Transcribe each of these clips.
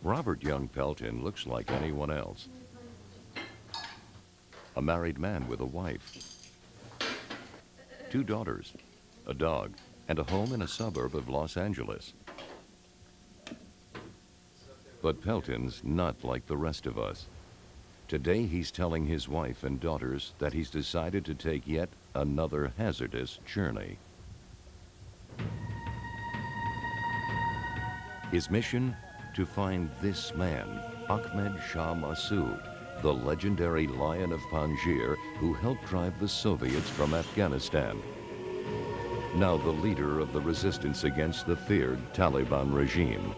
Robert Young Pelton looks like anyone else. A married man with a wife, 2 daughters, a dog, and a home in a suburb of Los Angeles. But Pelton's not like the rest of us. Today he's telling his wife and daughters that he's decided to take yet another hazardous journey. His mission? To find this man, Ahmed Shah Massoud, the legendary Lion of Panjshir who helped drive the Soviets from Afghanistan. Now the leader of the resistance against the feared Taliban regime.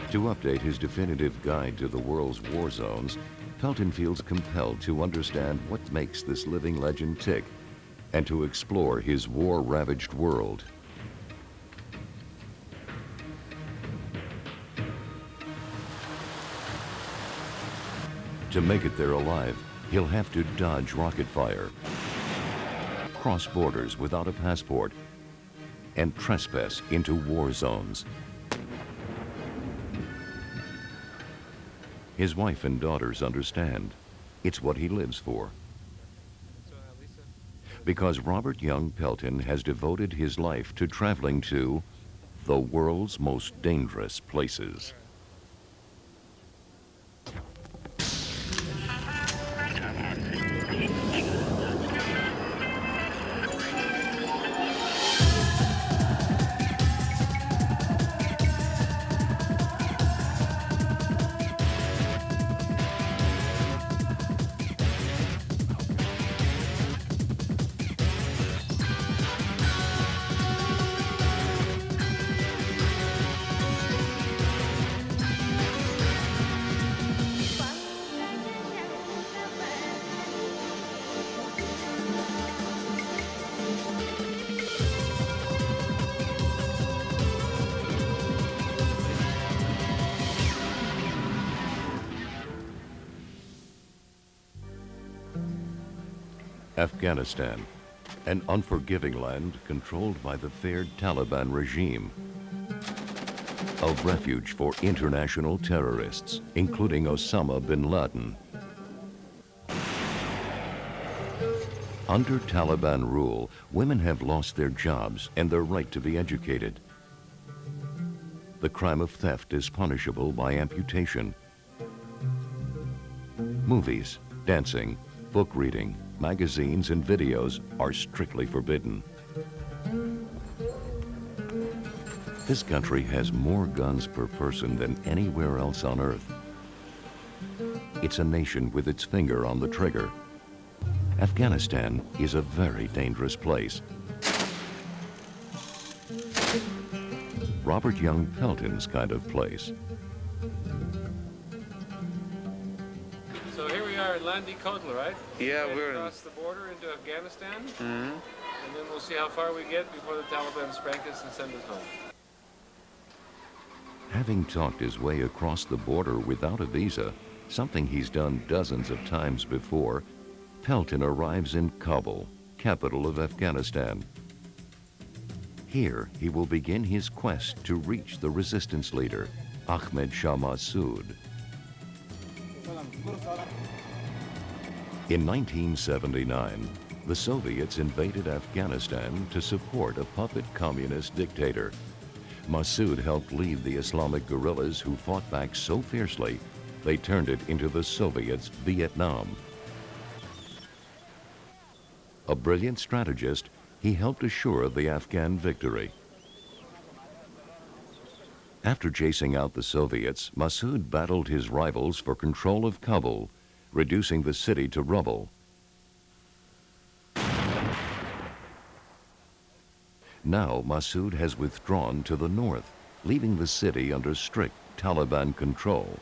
To update his definitive guide to the world's war zones, Pelton feels compelled to understand what makes this living legend tick and to explore his war-ravaged world. To make it there alive, he'll have to dodge rocket fire, cross borders without a passport, and trespass into war zones. His wife and daughters understand. It's what he lives for. Because Robert Young Pelton has devoted his life to traveling to the world's most dangerous places. Afghanistan, an unforgiving land controlled by the feared Taliban regime. A refuge for international terrorists, including Osama bin Laden. Under Taliban rule, women have lost their jobs and their right to be educated. The crime of theft is punishable by amputation. Movies, dancing, book reading, magazines and videos are strictly forbidden. This country has more guns per person than anywhere else on Earth. It's a nation with its finger on the trigger. Afghanistan is a very dangerous place. Robert Young Pelton's kind of place. So here we are in Landi Kotla, right? Yeah, we're across the border into Afghanistan, Mm-hmm. and then we'll see how far we get before the Taliban spank us and send us home. Having talked his way across the border without a visa, something he's done dozens of times before, Pelton arrives in Kabul, capital of Afghanistan. Here, he will begin his quest to reach the resistance leader, Ahmed Shah Massoud. In 1979, the Soviets invaded Afghanistan to support a puppet communist dictator. Massoud helped lead the Islamic guerrillas who fought back so fiercely, they turned it into the Soviets' Vietnam. A brilliant strategist, he helped assure the Afghan victory. After chasing out the Soviets, Massoud battled his rivals for control of Kabul, reducing the city to rubble. Now Massoud has withdrawn to the north, leaving the city under strict Taliban control.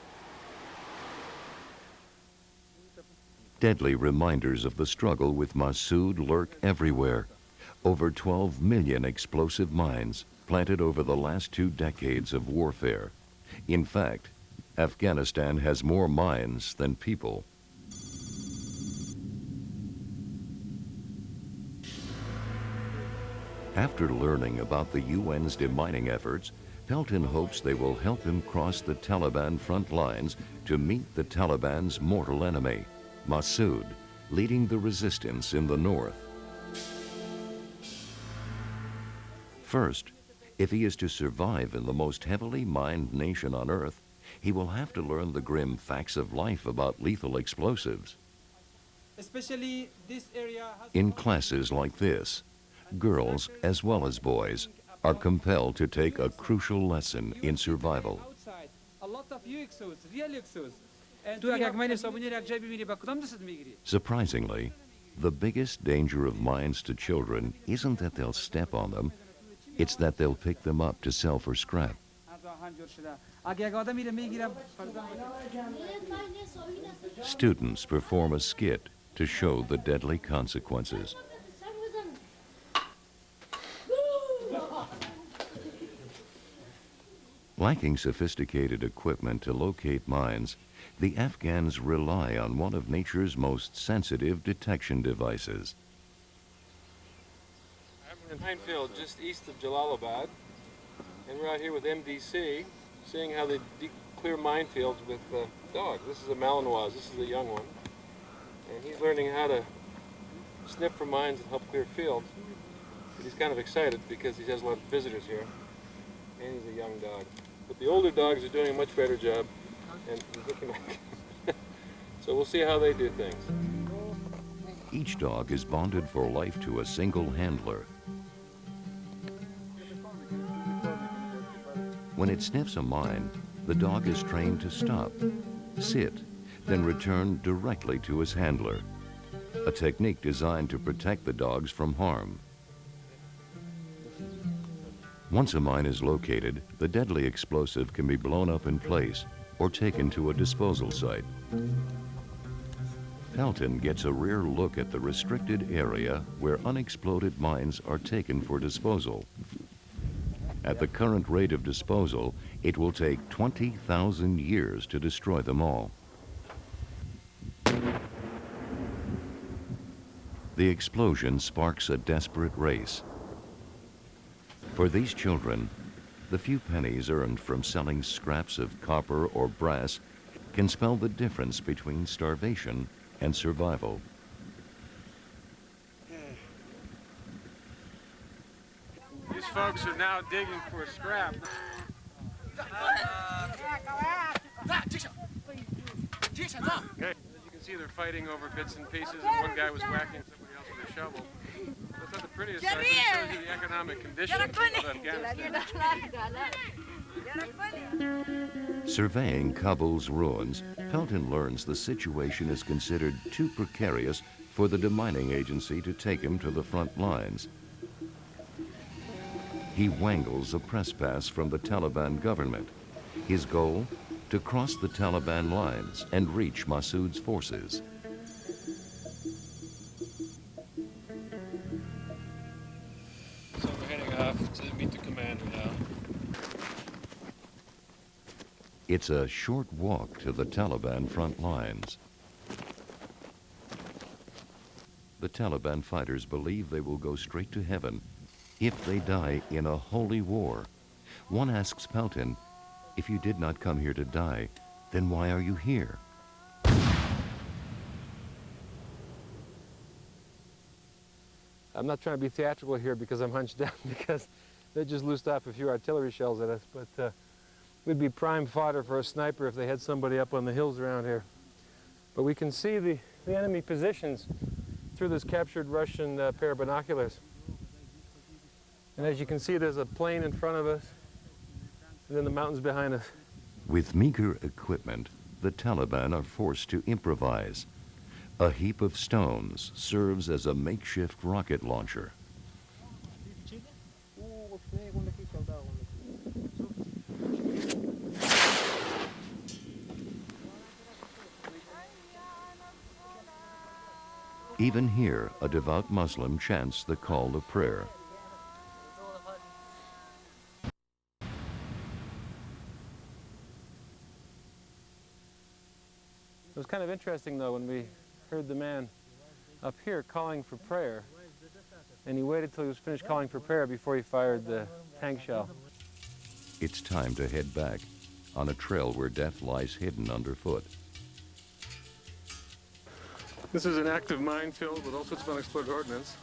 Deadly reminders of the struggle with Massoud lurk everywhere. Over 12 million explosive mines planted over the last 2 decades of warfare. In fact, Afghanistan has more mines than people. After learning about the UN's demining efforts, Pelton hopes they will help him cross the Taliban front lines to meet the Taliban's mortal enemy, Massoud, leading the resistance in the north. First, if he is to survive in the most heavily mined nation on Earth, he will have to learn the grim facts of life about lethal explosives. Especially this area has In classes like this, girls as well as boys are compelled to take a crucial lesson in survival. outside a lot of UXOs, real UXOs. And تو اگه ماین صابونی را جای ببینی با کدام دست میگیری؟ Surprisingly, the biggest danger of mines to children isn't that they'll step on them, it's that they'll pick them up to sell for scrap. اگه آدم میره میگیره Students perform a skit to show the deadly consequences. Lacking sophisticated equipment to locate mines, the Afghans rely on one of nature's most sensitive detection devices. I'm in a minefield just east of Jalalabad, and we're out here with MDC, seeing how they clear minefields with dogs. This is a Malinois, this is the young one, and he's learning how to sniff for mines and help clear fields. But he's kind of excited because he has a lot of visitors here, and he's a young dog. But the older dogs are doing a much better job, and he's looking like so we'll see how they do things. Each dog is bonded for life to a single handler. When it sniffs a mine, the dog is trained to stop, sit, then return directly to his handler, a technique designed to protect the dogs from harm. Once a mine is located, the deadly explosive can be blown up in place or taken to a disposal site. Pelton gets a rear look at the restricted area where unexploded mines are taken for disposal. At the current rate of disposal, it will take 20,000 years to destroy them all. The explosion sparks a desperate race. For these children, the few pennies earned from selling scraps of copper or brass can spell the difference between starvation and survival. These folks are now digging for scrap. Okay. As you can see, they're fighting over bits and pieces, and one guy was whacking somebody else with a shovel. That's not the prettiest side, but it shows you the economic conditions of Afghanistan. Surveying Kabul's ruins, Pelton learns the situation is considered too precarious for the demining agency to take him to the front lines. He wangles a press pass from the Taliban government. His goal? To cross the Taliban lines and reach Massoud's forces. So we're heading off to meet the commander now. It's a short walk to the Taliban front lines. The Taliban fighters believe they will go straight to heaven if they die in a holy war. One asks Pelton, if you did not come here to die, then why are you here? I'm not trying to be theatrical here because I'm hunched down, because they just loosed off a few artillery shells at us, but we'd be prime fodder for a sniper if they had somebody up on the hills around here. But we can see the enemy positions through this captured Russian pair of binoculars. And as you can see, there's a plain in front of us, and then the mountains behind us. With meager equipment, the Taliban are forced to improvise. A heap of stones serves as a makeshift rocket launcher. Even here, a devout Muslim chants the call to prayer. It was kind of interesting, though, when we heard the man up here calling for prayer. and he waited till he was finished calling for prayer before he fired the tank shell. It's time to head back on a trail where death lies hidden underfoot. This is an active minefield with all sorts of unexploded ordnance.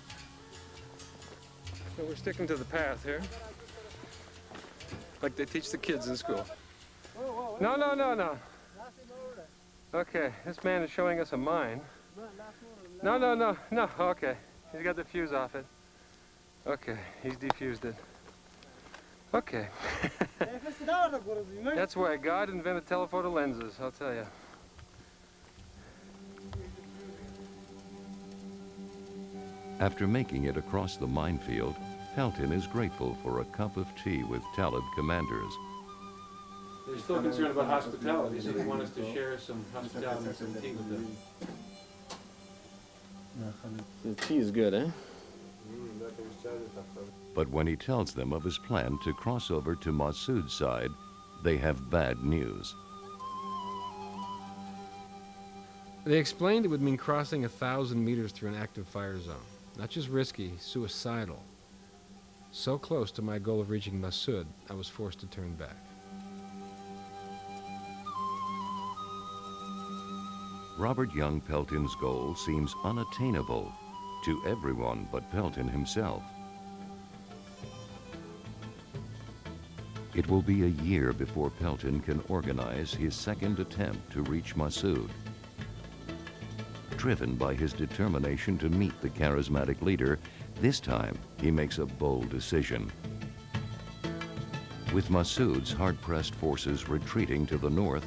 So we're sticking to the path here, like they teach the kids in school. No, no, no, no. Okay, this man is showing us a mine. No, no, no, no, okay. He's got the fuse off it. Okay, he's defused it. Okay. That's why God invented telephoto lenses, I'll tell you. After making it across the minefield, Pelton is grateful for a cup of tea with Talib commanders. They're still concerned about hospitality, so they want us to share some hospitality and some tea with them. The tea is good, eh? But when he tells them of his plan to cross over to Massoud's side, they have bad news. They explained it would mean crossing 1,000 meters through an active fire zone. Not just risky, suicidal. So close to my goal of reaching Massoud, I was forced to turn back. Robert Young Pelton's goal seems unattainable to everyone but Pelton himself. It will be a year before Pelton can organize his second attempt to reach Massoud. Driven by his determination to meet the charismatic leader, this time he makes a bold decision. With Massoud's hard-pressed forces retreating to the north,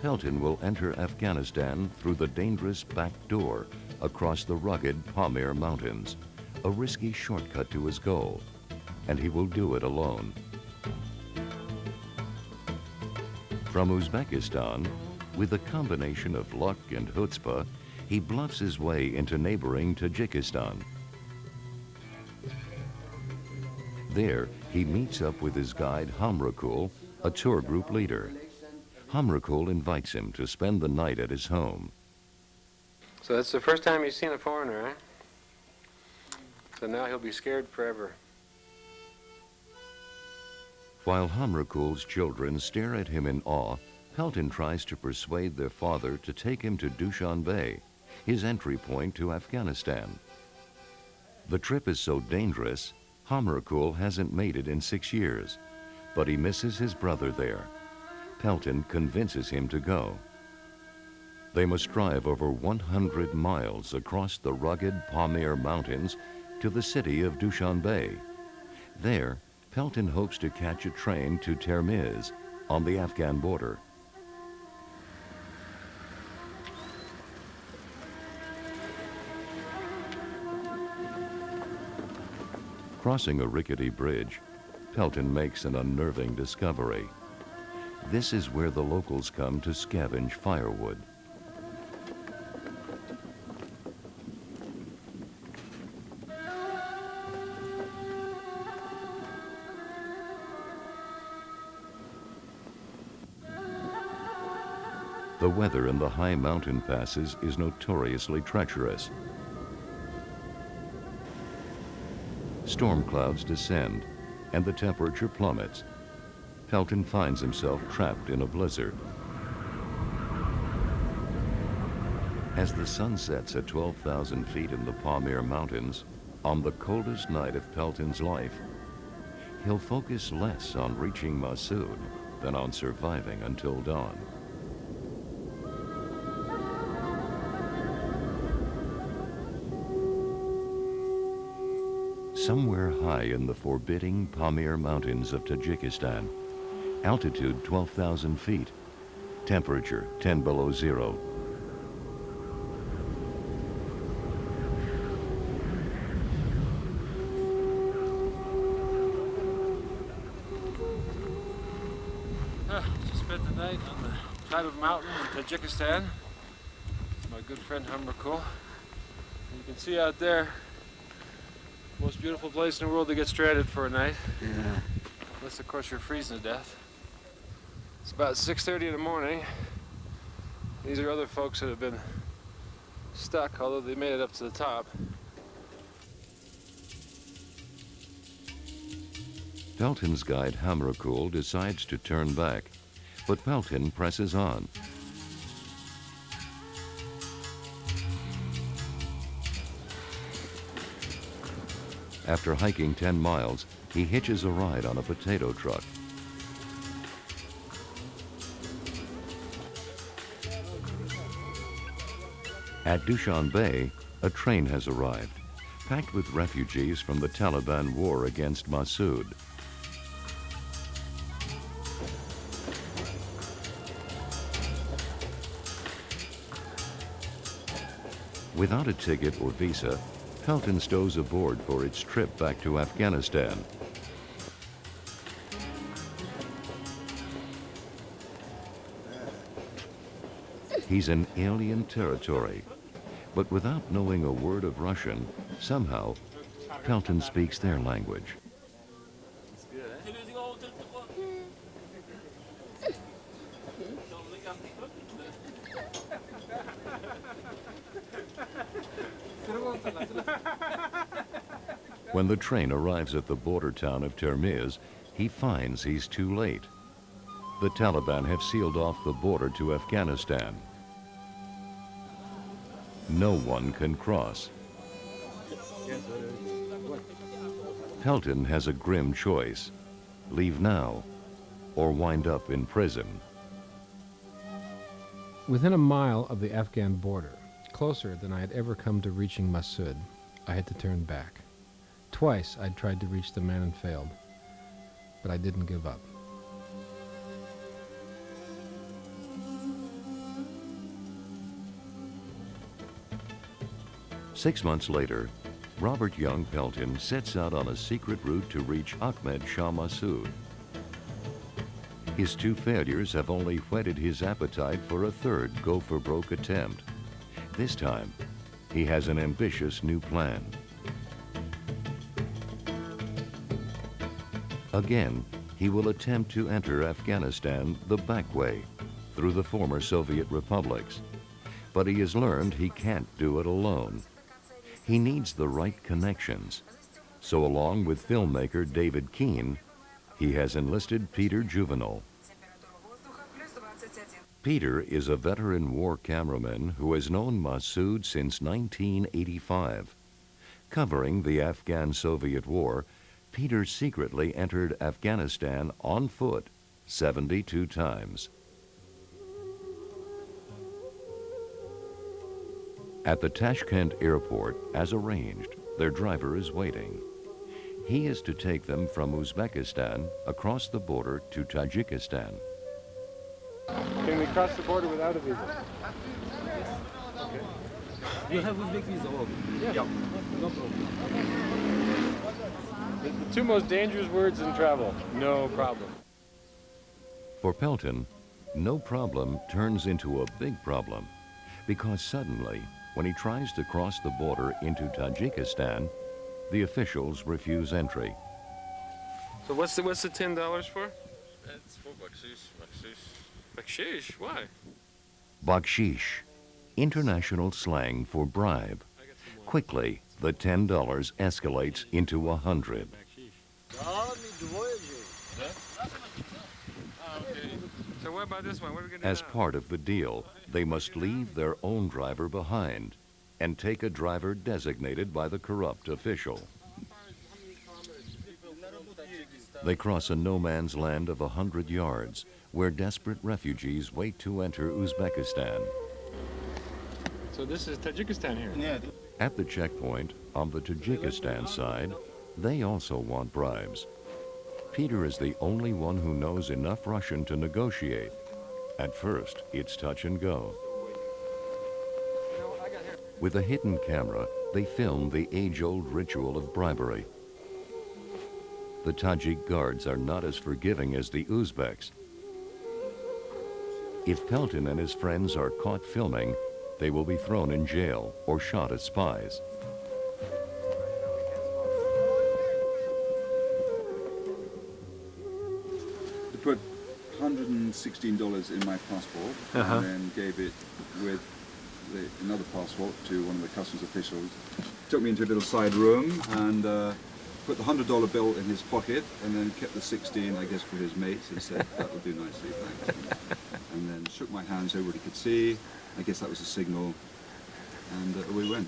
Pelton will enter Afghanistan through the dangerous back door across the rugged Panjshir Mountains, a risky shortcut to his goal, and he will do it alone. From Uzbekistan, with a combination of luck and chutzpah, he bluffs his way into neighboring Tajikistan. There, he meets up with his guide Hamrakul, a tour group leader. Hamrakul invites him to spend the night at his home. So that's the first time he's seen a foreigner, eh? So now he'll be scared forever. While Hamrakul's children stare at him in awe, Pelton tries to persuade their father to take him to Dushanbe, his entry point to Afghanistan. The trip is so dangerous, Hamrakul hasn't made it in 6 years, but he misses his brother there. Pelton convinces him to go. They must drive over 100 miles across the rugged Panjshir Mountains to the city of Dushanbe. There, Pelton hopes to catch a train to Termiz on the Afghan border. Crossing a rickety bridge, Pelton makes an unnerving discovery. This is where the locals come to scavenge firewood. The weather in the high mountain passes is notoriously treacherous. Storm clouds descend, and the temperature plummets. Pelton finds himself trapped in a blizzard. As the sun sets at 12,000 feet in the Panjshir Mountains, on the coldest night of Pelton's life, he'll focus less on reaching Massoud than on surviving until dawn. Somewhere high in the forbidding Panjshir Mountains of Tajikistan, altitude 12,000 feet, temperature 10 below zero. Just spent the night on the side of a mountain in Tajikistan. My good friend Hamrakul. You can see out there, most beautiful place in the world to get stranded for a night. Yeah. Unless, of course, you're freezing to death. It's about 6:30 in the morning. These are other folks that have been stuck, although they made it up to the top. Pelton's guide Hamrakul decides to turn back, but Pelton presses on. After hiking 10 miles, he hitches a ride on a potato truck. At Dushanbe, a train has arrived, packed with refugees from the Taliban war against Massoud. Without a ticket or visa, Pelton stows aboard for its trip back to Afghanistan. He's in alien territory, but without knowing a word of Russian, somehow, Pelton speaks their language. When the train arrives at the border town of Termiz, he finds he's too late. The Taliban have sealed off the border to Afghanistan. No one can cross. Pelton has a grim choice: leave now or wind up in prison. Within a mile of the Afghan border, closer than I had ever come to reaching Massoud, I had to turn back. Twice I'd tried to reach the man and failed, but I didn't give up. Six months later, Robert Young Pelton sets out on a secret route to reach Ahmed Shah Massoud. His two failures have only whetted his appetite for a third go-for-broke attempt. This time, he has an ambitious new plan. Again, he will attempt to enter Afghanistan the back way, through the former Soviet republics. But he has learned he can't do it alone. He needs the right connections. So along with filmmaker David Keane, he has enlisted Peter Juvenal. Peter is a veteran war cameraman who has known Massoud since 1985. Covering the Afghan-Soviet War, Peter secretly entered Afghanistan on foot 72 times. At the Tashkent airport, as arranged, their driver is waiting. He is to take them from Uzbekistan across the border to Tajikistan. Can we cross the border without a visa? You have Uzbek visa? Yeah. No problem. The two most dangerous words in travel: no problem. For Pelton, no problem turns into a big problem, because suddenly, when he tries to cross the border into Tajikistan, the officials refuse entry. So what's the $10 for? It's for bakshish. Bakshish? Why? Bakshish, international slang for bribe. Quickly, the $10 escalates into $100. So what about this one? What are we gonna do As now? part of the deal, they must leave their own driver behind and take a driver designated by the corrupt official. They cross a no-man's land of 100 yards, where desperate refugees wait to enter Uzbekistan. So this is Tajikistan here. Yeah. At the checkpoint, on the Tajikistan side, they also want bribes. Peter is the only one who knows enough Russian to negotiate. At first, it's touch and go. With a hidden camera, they film the age-old ritual of bribery. The Tajik guards are not as forgiving as the Uzbeks. If Pelton and his friends are caught filming, they will be thrown in jail or shot as spies. They put $116 in my passport and then gave it with another passport to one of the customs officials. Took me into a little side room and put the $100 bill in his pocket and then kept the 16, I guess, for his mates and said, that will do nicely, thanks. And then shook my hand so everybody could see. I guess that was a signal, and away we went.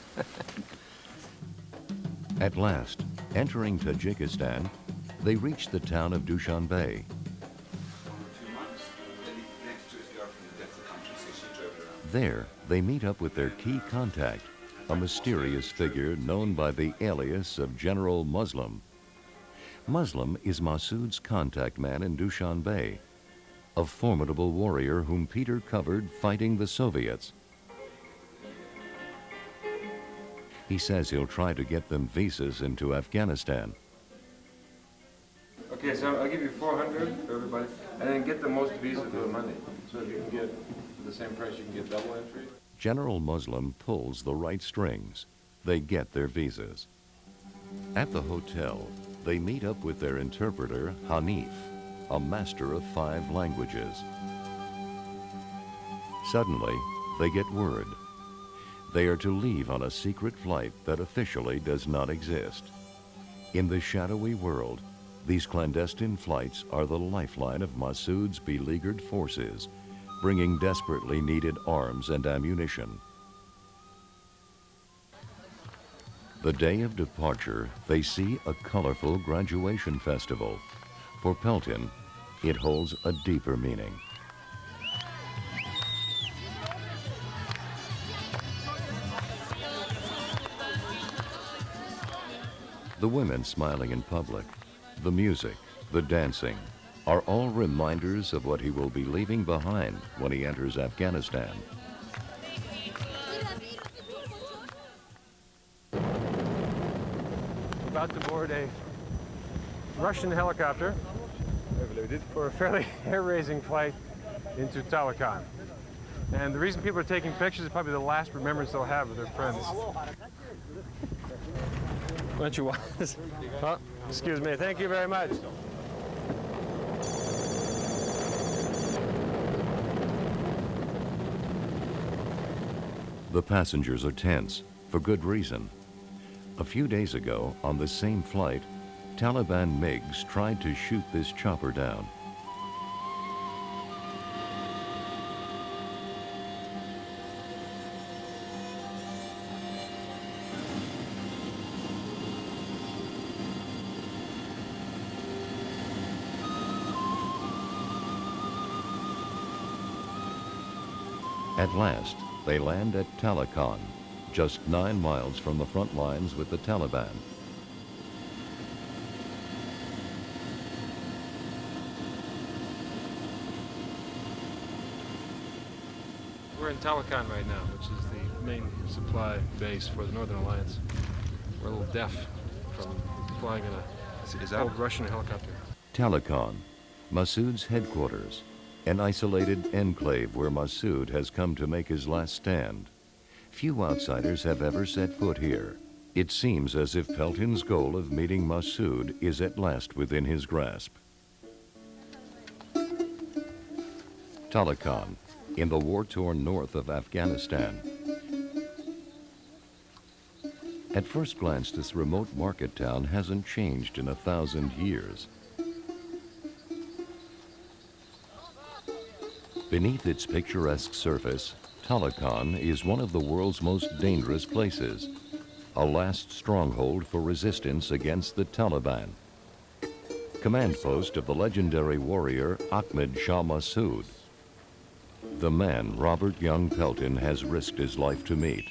At last, entering Tajikistan, they reached the town of Dushanbe. There, they meet up with their key contact, a mysterious figure known by the alias of General Muslim. Muslim is Massoud's contact man in Dushanbe, a formidable warrior whom Peter covered fighting the Soviets. He says he'll try to get them visas into Afghanistan. Okay, so I'll give you 400 for everybody, and then get the most visa for the money. So if you can get, for the same price, you can get double entry. General Muslim pulls the right strings. They get their visas. At the hotel, they meet up with their interpreter, Hanif, a master of 5 languages. Suddenly, they get word. They are to leave on a secret flight that officially does not exist. In the shadowy world, these clandestine flights are the lifeline of Massoud's beleaguered forces, bringing desperately needed arms and ammunition. The day of departure, they see a colorful graduation festival. For Pelton, it holds a deeper meaning. The women smiling in public, the music, the dancing, are all reminders of what he will be leaving behind when he enters Afghanistan. About to board a Russian helicopter for a fairly hair-raising flight into Talacon. And the reason people are taking pictures is probably the last remembrance they'll have of their friends. Why don't you watch this? Oh, excuse me, thank you very much. The passengers are tense, for good reason. A few days ago, on the same flight, Taliban MiGs tried to shoot this chopper down. At last, they land at Talacon, just 9 miles from the front lines with the Taliban. We're in Talacon right now, which is the main supply base for the Northern Alliance. We're a little deaf from flying in a old Russian helicopter. Talacon, Massoud's headquarters, an isolated enclave where Massoud has come to make his last stand. Few outsiders have ever set foot here. It seems as if Pelton's goal of meeting Massoud is at last within his grasp. Talacon, in the war-torn north of Afghanistan. At first glance, this remote market town hasn't changed in 1,000 years. Beneath its picturesque surface, Talacon is one of the world's most dangerous places, a last stronghold for resistance against the Taliban. Command post of the legendary warrior Ahmed Shah Massoud, the man Robert Young Pelton has risked his life to meet.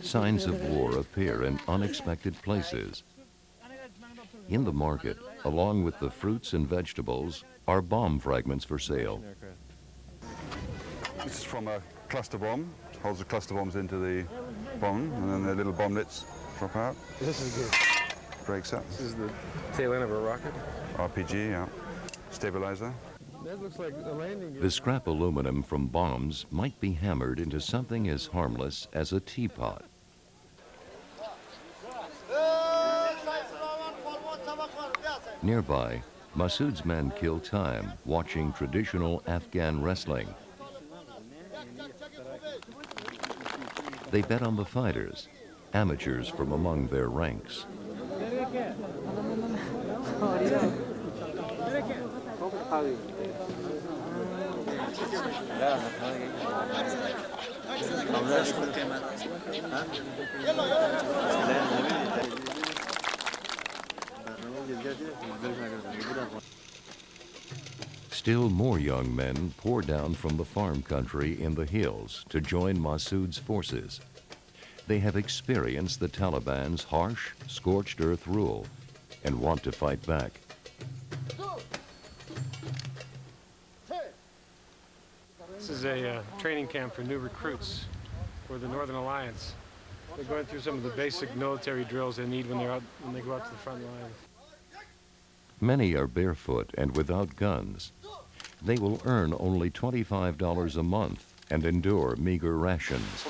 Signs of war appear in unexpected places. In the market, along with the fruits and vegetables, are bomb fragments for sale. This is from a cluster bomb. Holds the cluster bombs into the bomb, and then the little bomblets drop out. This is good. Breaks up. This is the tail end of a rocket. RPG, yeah. Stabilizer. That looks like a landing gear. The scrap aluminum from bombs might be hammered into something as harmless as a teapot. Nearby, Massoud's men kill time watching traditional Afghan wrestling. They bet on the fighters. amateurs from among their ranks. Still more young men pour down from the farm country in the hills to join Massoud's forces. They have experienced the Taliban's harsh, scorched earth rule and want to fight back. This is a training camp for new recruits for the Northern Alliance. They're going through some of the basic military drills they need when they go out to the front lines. Many are barefoot and without guns. They will earn only $25 a month and endure meager rations.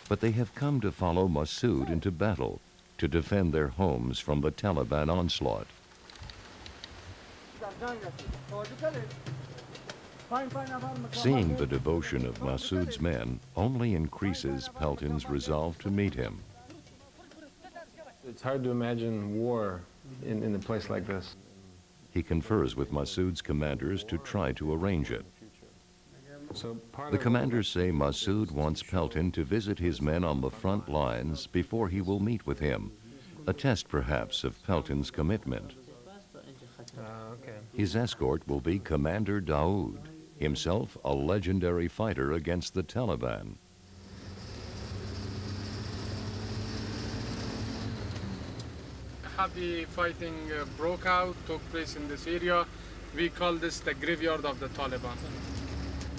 But they have come to follow Massoud into battle to defend their homes from the Taliban onslaught. Seeing the devotion of Massoud's men only increases Pelton's resolve to meet him. It's hard to imagine war in a place like this. He confers with Massoud's commanders to try to arrange it. The commanders say Massoud wants Pelton to visit his men on the front lines before he will meet with him, a test perhaps of Pelton's commitment. His escort will be Commander Daoud, himself a legendary fighter against the Taliban. Heavy fighting broke out, took place in this area. We call this the graveyard of the Taliban.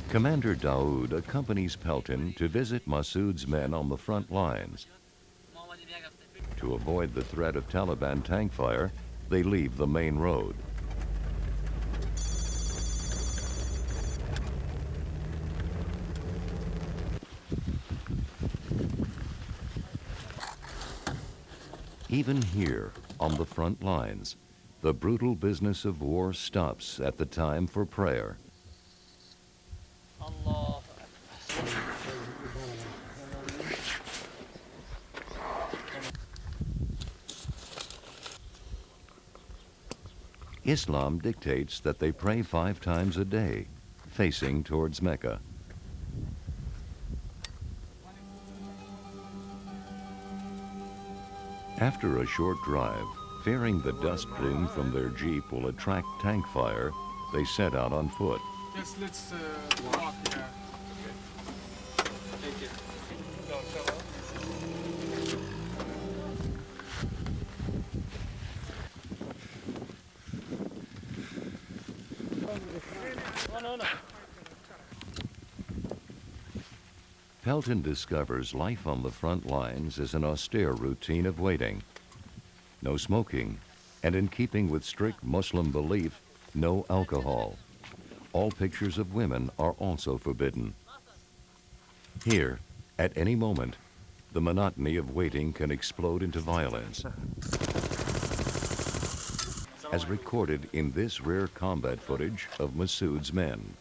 Commander Daoud accompanies Pelton to visit Massoud's men on the front lines. To avoid the threat of Taliban tank fire, they leave the main road. Even here, on the front lines, the brutal business of war stops at the time for prayer. Islam dictates that they pray 5 times a day, facing towards Mecca. After a short drive, fearing the dust plume from their jeep will attract tank fire, they set out on foot. Yes, let's walk here. Thank you. Pelton discovers life on the front lines is an austere routine of waiting. No smoking, and in keeping with strict Muslim belief, no alcohol. All pictures of women are also forbidden. Here, at any moment, the monotony of waiting can explode into violence. As recorded in this rare combat footage of Massoud's men.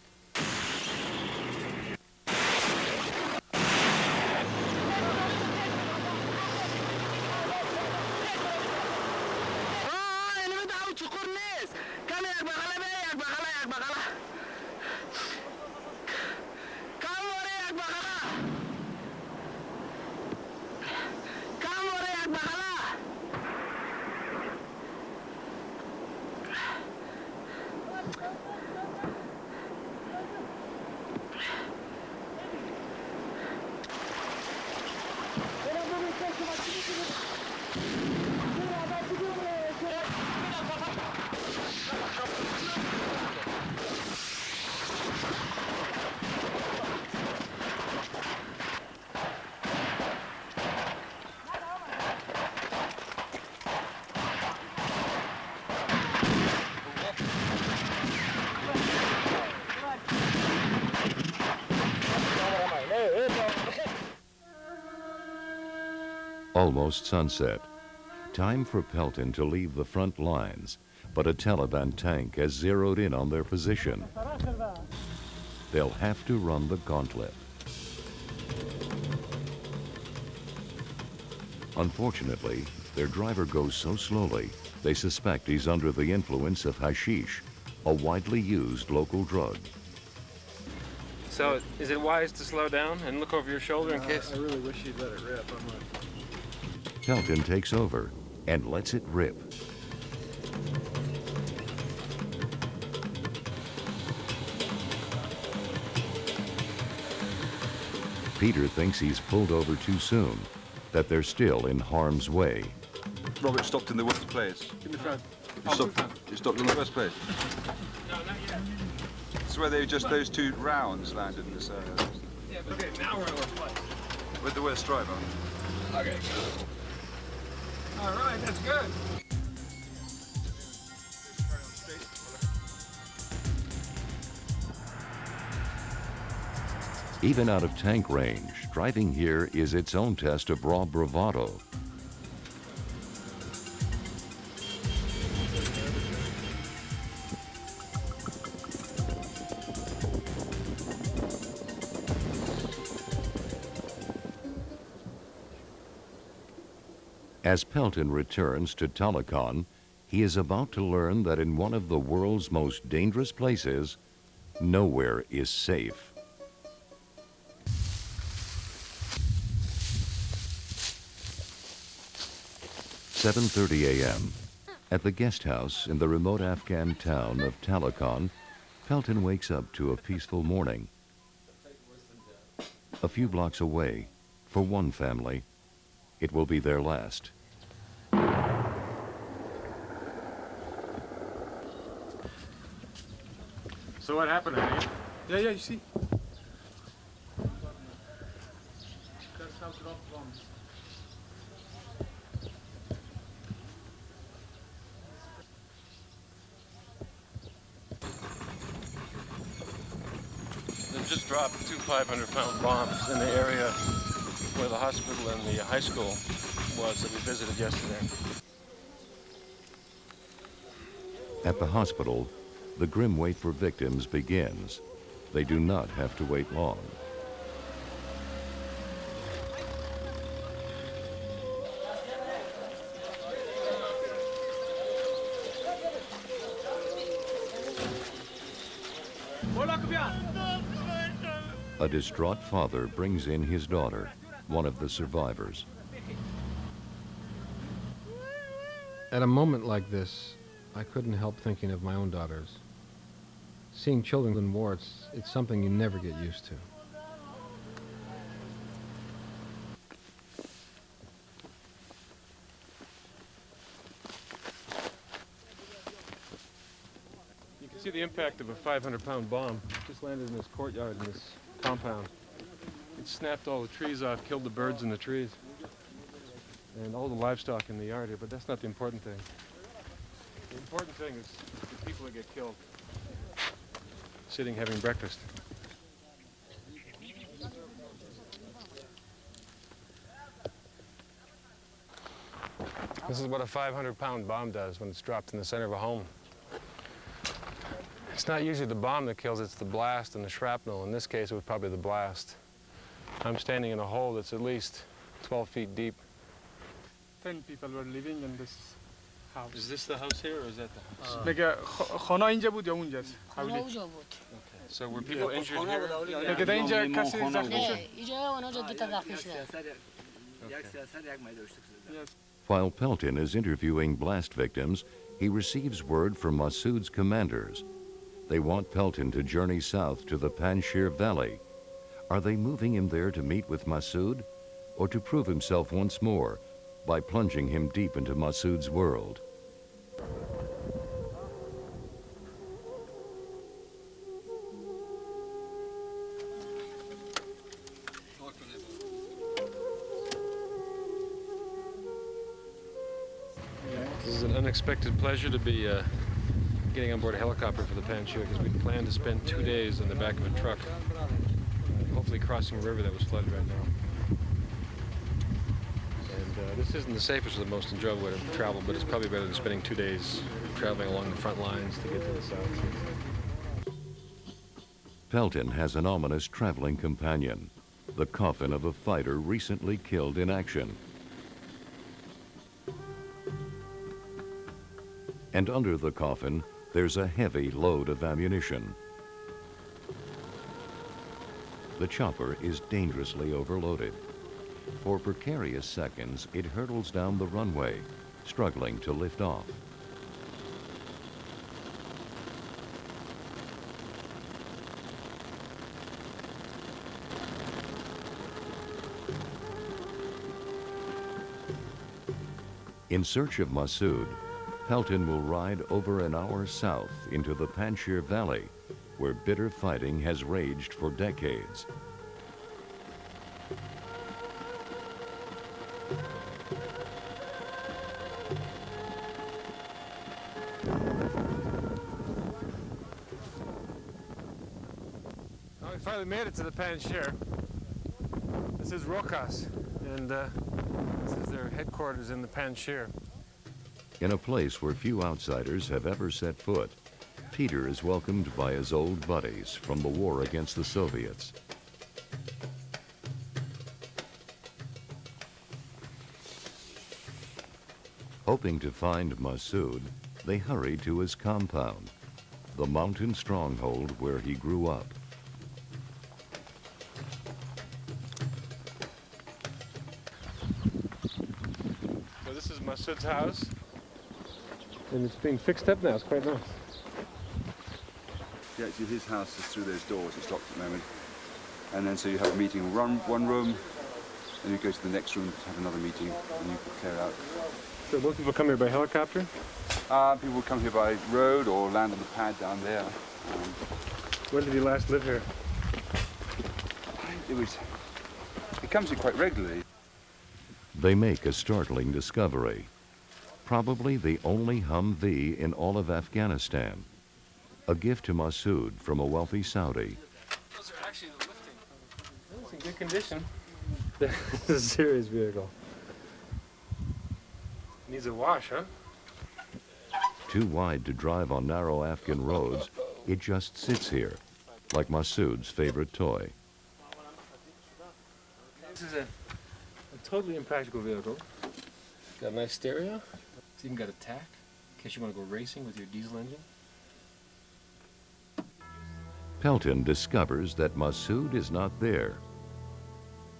Almost sunset. Time for Pelton to leave the front lines, but a Taliban tank has zeroed in on their position. They'll have to run the gauntlet. Unfortunately, their driver goes so slowly, they suspect he's under the influence of hashish, a widely used local drug. So, is it wise to slow down and look over your shoulder in case? I really wish you'd let it rip. Pelton takes over and lets it rip. Peter thinks he's pulled over too soon, that they're still in harm's way. Robert stopped in the worst place. In the front. You stopped in the worst place. No, not yet. It's where those two rounds landed in this area. Yeah, but okay, now we're in our place. With the worst driver. Okay, good. All right, that's good. Even out of tank range, driving here is its own test of raw bravado. As Pelton returns to Talacon, he is about to learn that in one of the world's most dangerous places, nowhere is safe. At 7:30 a.m. At the guest house in the remote Afghan town of Talacon, Pelton wakes up to a peaceful morning. A few blocks away, for one family, it will be their last. So what happened, Annie? Yeah, you see. That's how drop bombs. They just dropped two 500-pound bombs in the area where the hospital and the high school was that we visited yesterday. At the hospital, the grim wait for victims begins. They do not have to wait long. A distraught father brings in his daughter, one of the survivors. At a moment like this, I couldn't help thinking of my own daughters. Seeing children in war, it's something you never get used to. You can see the impact of a 500-pound bomb. Just landed in this courtyard in this compound. It snapped all the trees off, killed the birds in the trees, and all the livestock in the yard here, but that's not the important thing. The important thing is the people that get killed, sitting having breakfast. This is what a 500-pound bomb does when it's dropped in the center of a home. It's not usually the bomb that kills, it's the blast and the shrapnel. In this case, it was probably the blast. I'm standing in a hole that's at least 12 feet deep. 10 people were living in this house. Is this the house here, or is that the house? مگه خانه اینجا بود یا اونجاست؟ خانه اونجا بود. So were people injured here? مگه در اینجا کسی زخمی شد؟ نه اینجا اونجا دو تا زخمی شدن. While Pelton is interviewing blast victims, he receives word from Massoud's commanders. They want Pelton to journey south to the Panjshir Valley. Are they moving him there to meet with Massoud, or to prove himself once more by plunging him deep into Massoud's world? This is an unexpected pleasure to be getting on board a helicopter for the Panjshir, because we planned to spend 2 days on the back of a truck, hopefully crossing a river that was flooded right now. And this isn't the safest or the most enjoyable way to travel, but it's probably better than spending 2 days traveling along the front lines to get to the south. Pelton has an ominous traveling companion, the coffin of a fighter recently killed in action. And under the coffin, there's a heavy load of ammunition. The chopper is dangerously overloaded. For precarious seconds, it hurtles down the runway, struggling to lift off. In search of Massoud, Pelton will ride over an hour south into the Panjshir Valley, where bitter fighting has raged for decades. Well, we finally made it to the Panjshir. This is Rokas, and this is their headquarters in the Panjshir. In a place where few outsiders have ever set foot, Peter is welcomed by his old buddies from the war against the Soviets. Hoping to find Massoud, they hurry to his compound, the mountain stronghold where he grew up. So this is Massoud's house, and it's being fixed up now. It's quite nice. Yeah, actually his house is through those doors. It's locked at the moment. And then so you have a meeting in one room, and you go to the next room to have another meeting, and you clear out. So most people come here by helicopter? People will come here by road or land on the pad down there. When did he last live here? It comes here quite regularly. They make a startling discovery. Probably the only Humvee in all of Afghanistan. A gift to Massoud from a wealthy Saudi. Those are actually the lifting. It's in good condition. It's a serious vehicle. Needs a wash, huh? Too wide to drive on narrow Afghan roads, it just sits here, like Massoud's favorite toy. This is a totally impractical vehicle. Got a nice stereo. It's even got a tack, in case you want to go racing with your diesel engine. Pelton discovers that Massoud is not there.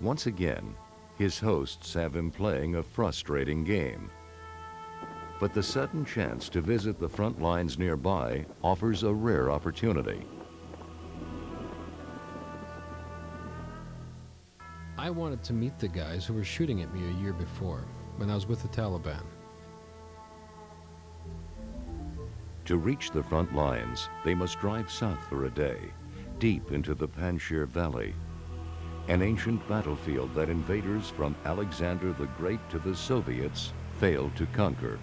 Once again, his hosts have him playing a frustrating game. But the sudden chance to visit the front lines nearby offers a rare opportunity. I wanted to meet the guys who were shooting at me a year before, when I was with the Taliban. To reach the front lines, they must drive south for a day, deep into the Panjshir Valley, an ancient battlefield that invaders from Alexander the Great to the Soviets failed to conquer.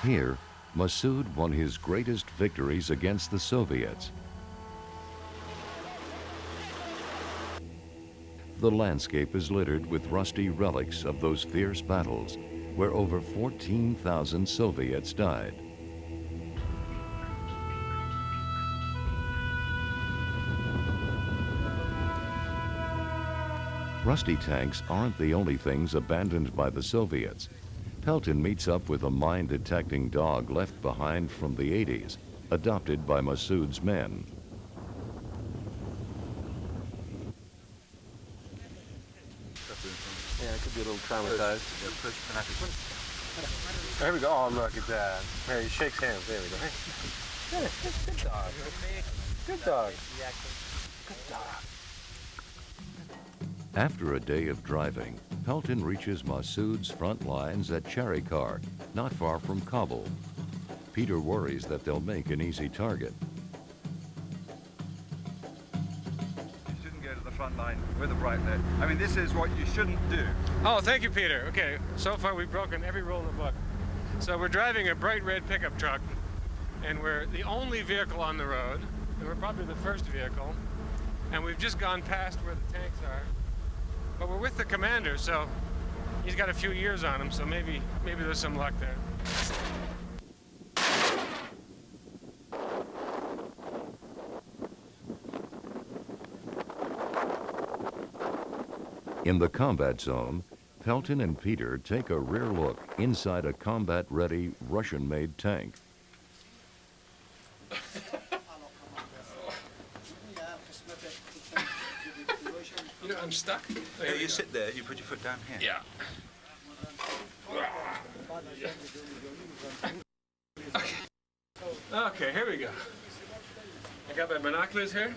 Here, Massoud won his greatest victories against the Soviets. The landscape is littered with rusty relics of those fierce battles, where over 14,000 Soviets died. Rusty tanks aren't the only things abandoned by the Soviets. Pelton meets up with a mine-detecting dog left behind from the 80s, adopted by Massoud's men. Yeah, it could be a little traumatized. There we go. Oh, look at that. There, he shakes hands. There we go. Hey. Good dog. Good dog. Good dog. After a day of driving, Pelton reaches Massoud's front lines at Charikar, not far from Kabul. Peter worries that they'll make an easy target. You shouldn't go to the front line with a bright light. I mean, this is what you shouldn't do. Oh, thank you, Peter. Okay, so far we've broken every rule in the book. So we're driving a bright red pickup truck, and we're the only vehicle on the road, and we're probably the first vehicle, and we've just gone past where the tanks are. But we're with the commander, so he's got a few years on him, so maybe there's some luck there. In the combat zone, Pelton and Peter take a rear look inside a combat-ready Russian-made tank. You know, I'm stuck. Yeah, you sit there, you put your foot down here. Yeah. Okay, here we go. I got my binoculars here.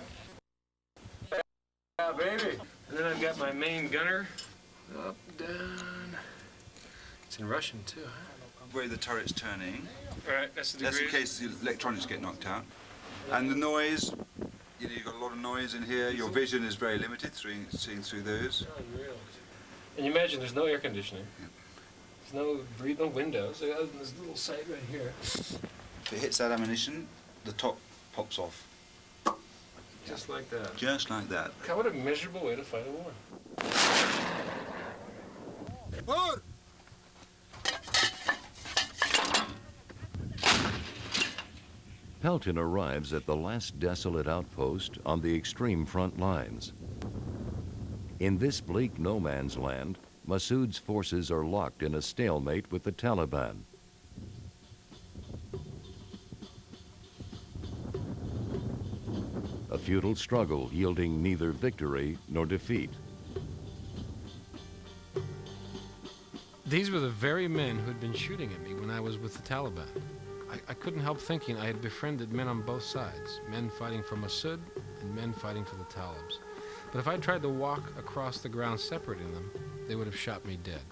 Yeah, baby. And then I've got my main gunner. Up, down. It's in Russian, too, huh? Where the turret's turning. All right, that's the That's in degree. case the electronics get knocked out. And the noise, you know, you've got a lot of noise in here. Your vision is very limited, seeing through those. Unreal. And you imagine there's no air conditioning. There's no windows. Other than this little sight right here. If it hits that ammunition, the top pops off. Just like that. Just like that. God, what a miserable way to fight a war. Pelton arrives at the last desolate outpost on the extreme front lines. In this bleak no man's land, Massoud's forces are locked in a stalemate with the Taliban. A futile struggle yielding neither victory nor defeat. These were the very men who had been shooting at me when I was with the Taliban. I couldn't help thinking I had befriended men on both sides, men fighting for Massoud and men fighting for the talibs. But if I tried to walk across the ground separating them, they would have shot me dead.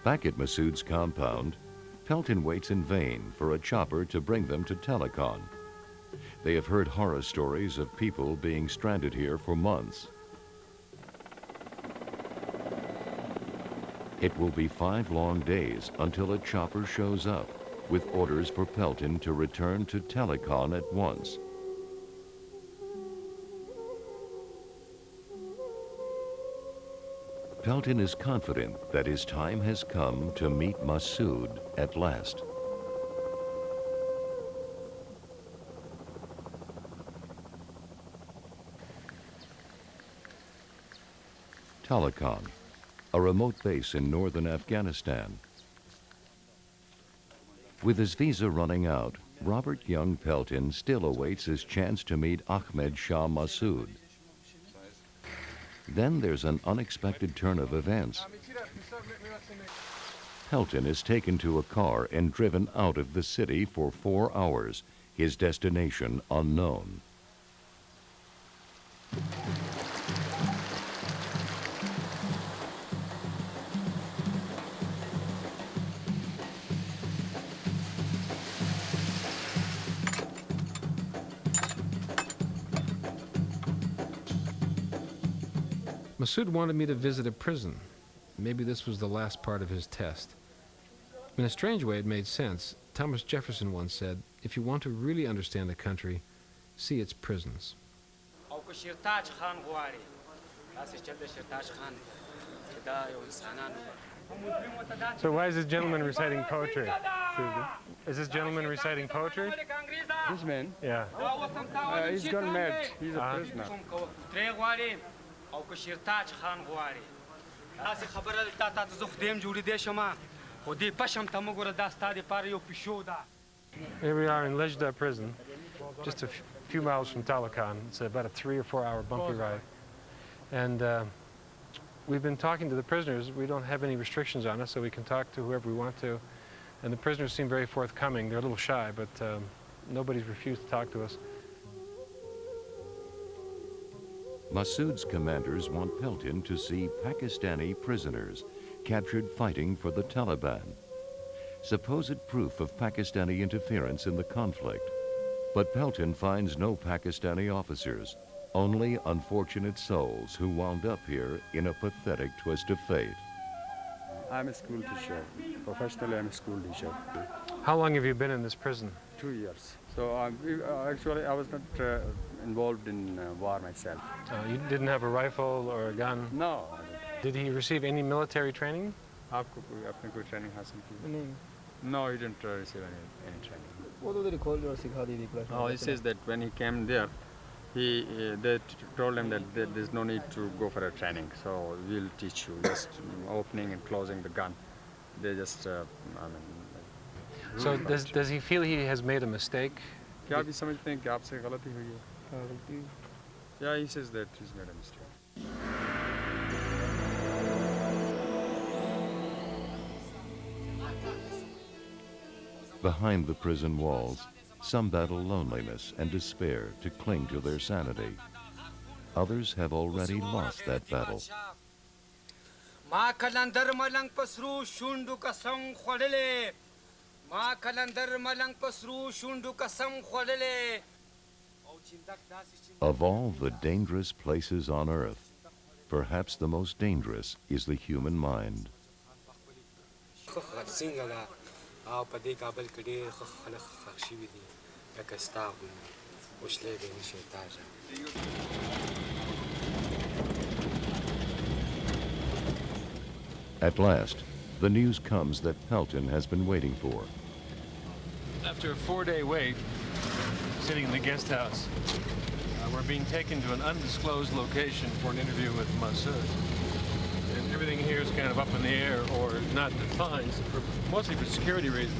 Back at Massoud's compound, Pelton waits in vain for a chopper to bring them to Talacon. They have heard horror stories of people being stranded here for months. It will be 5 long days until a chopper shows up with orders for Pelton to return to Talacon at once. Pelton is confident that his time has come to meet Massoud at last. Talacon, a remote base in northern Afghanistan. With his visa running out, Robert Young Pelton still awaits his chance to meet Ahmed Shah Massoud. Then there's an unexpected turn of events. Pelton is taken to a car and driven out of the city for 4 hours, his destination unknown. Massoud wanted me to visit a prison. Maybe this was the last part of his test. In a strange way, it made sense. Thomas Jefferson once said, if you want to really understand a country, see its prisons. So why is this gentleman reciting poetry? Is this gentleman reciting poetry? This man? Yeah. He's gone mad. He's a prisoner. Here we are in Lejda prison, just a few miles from Talacon. It's about a 3 or 4 hour bumpy ride. And we've been talking to the prisoners. We don't have any restrictions on us, so we can talk to whoever we want to. And the prisoners seem very forthcoming. They're a little shy, but nobody's refused to talk to us. Massoud's commanders want Pelton to see Pakistani prisoners captured fighting for the Taliban. Supposed proof of Pakistani interference in the conflict. But Pelton finds no Pakistani officers, only unfortunate souls who wound up here in a pathetic twist of fate. I'm a school teacher. Professionally, I'm a school teacher. How long have you been in this prison? 2 years. So actually, I was not involved in war myself. You didn't have a rifle or a gun? No. Did he receive any military training? आपने training हासिल की? No, he didn't receive any training. Oh, he says that when he came there, They told him that there's no need to go for a training, so we'll teach you just opening and closing the gun. They just, So does he feel he has made a mistake? क्या भी समझते हैं कि आपसे गलती हुई है? Yeah, he says that he's made a mistake. Behind the prison walls, some battle loneliness and despair to cling to their sanity. Others have already lost that battle. Of all the dangerous places on earth, perhaps the most dangerous is the human mind. At last, the news comes that Pelton has been waiting for. After a 4-day wait, sitting in the guest house, we're being taken to an undisclosed location for an interview with Massoud. And everything here is kind of up in the air or not defined, mostly for security reasons.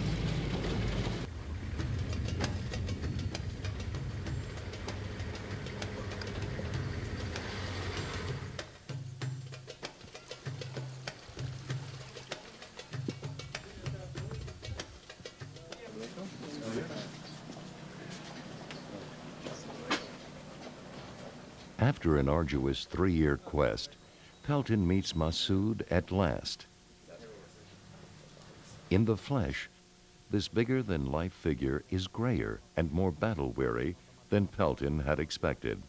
After an arduous 3-year quest, Pelton meets Massoud at last. In the flesh, this bigger-than-life figure is grayer and more battle-weary than Pelton had expected.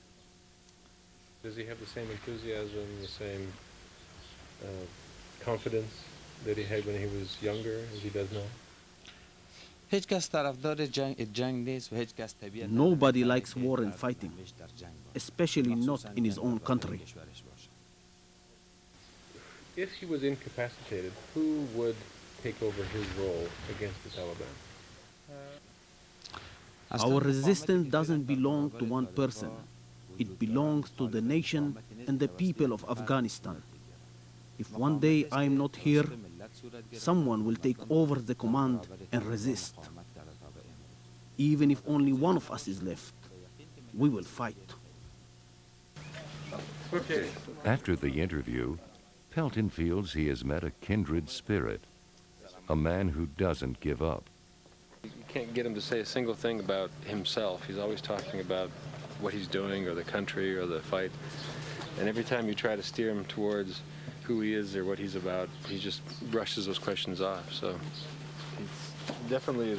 Does he have the same enthusiasm, the same confidence that he had when he was younger as he does now? Nobody likes war and fighting, especially not in his own country. If he was incapacitated, who would take over his role against the Taliban? Our resistance doesn't belong to one person. It belongs to the nation and the people of Afghanistan. If one day I am not here, someone will take over the command and resist. Even if only one of us is left, we will fight. Okay. After the interview, Pelton feels he has met a kindred spirit, a man who doesn't give up. You can't get him to say a single thing about himself. He's always talking about what he's doing or the country or the fight. And every time you try to steer him towards who he is or what he's about, he just brushes those questions off. So it's definitely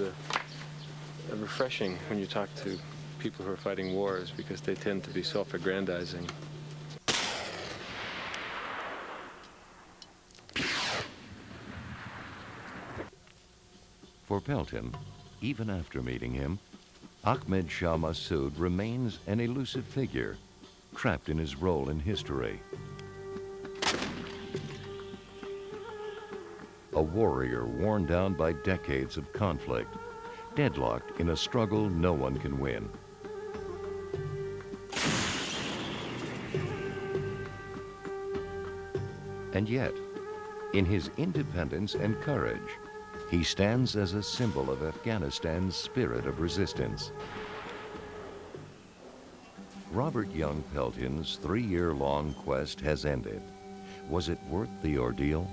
refreshing when you talk to people who are fighting wars, because they tend to be self-aggrandizing. For Pelton, even after meeting him, Ahmed Shah Massoud remains an elusive figure, trapped in his role in history. A warrior worn down by decades of conflict, deadlocked in a struggle no one can win. And yet, in his independence and courage, he stands as a symbol of Afghanistan's spirit of resistance. Robert Young Pelton's 3-year-long quest has ended. Was it worth the ordeal?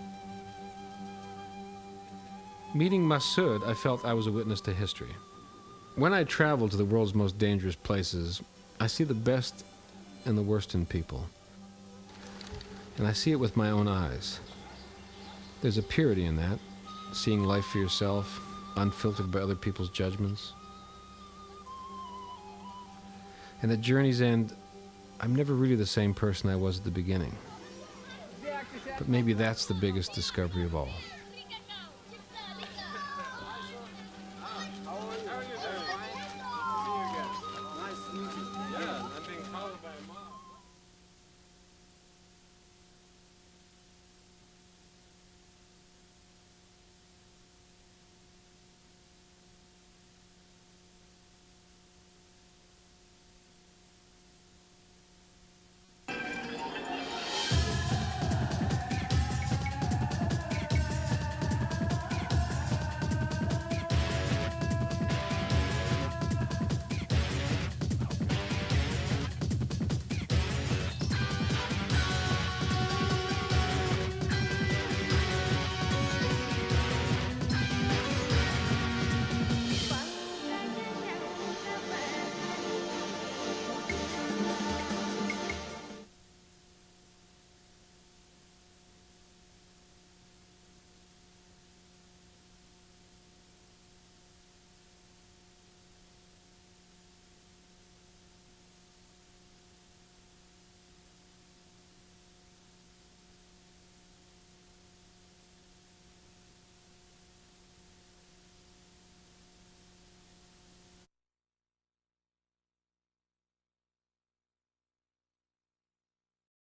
Meeting Massoud, I felt I was a witness to history. When I travel to the world's most dangerous places, I see the best and the worst in people. And I see it with my own eyes. There's a purity in that, seeing life for yourself, unfiltered by other people's judgments. And at journey's end, I'm never really the same person I was at the beginning. But maybe that's the biggest discovery of all.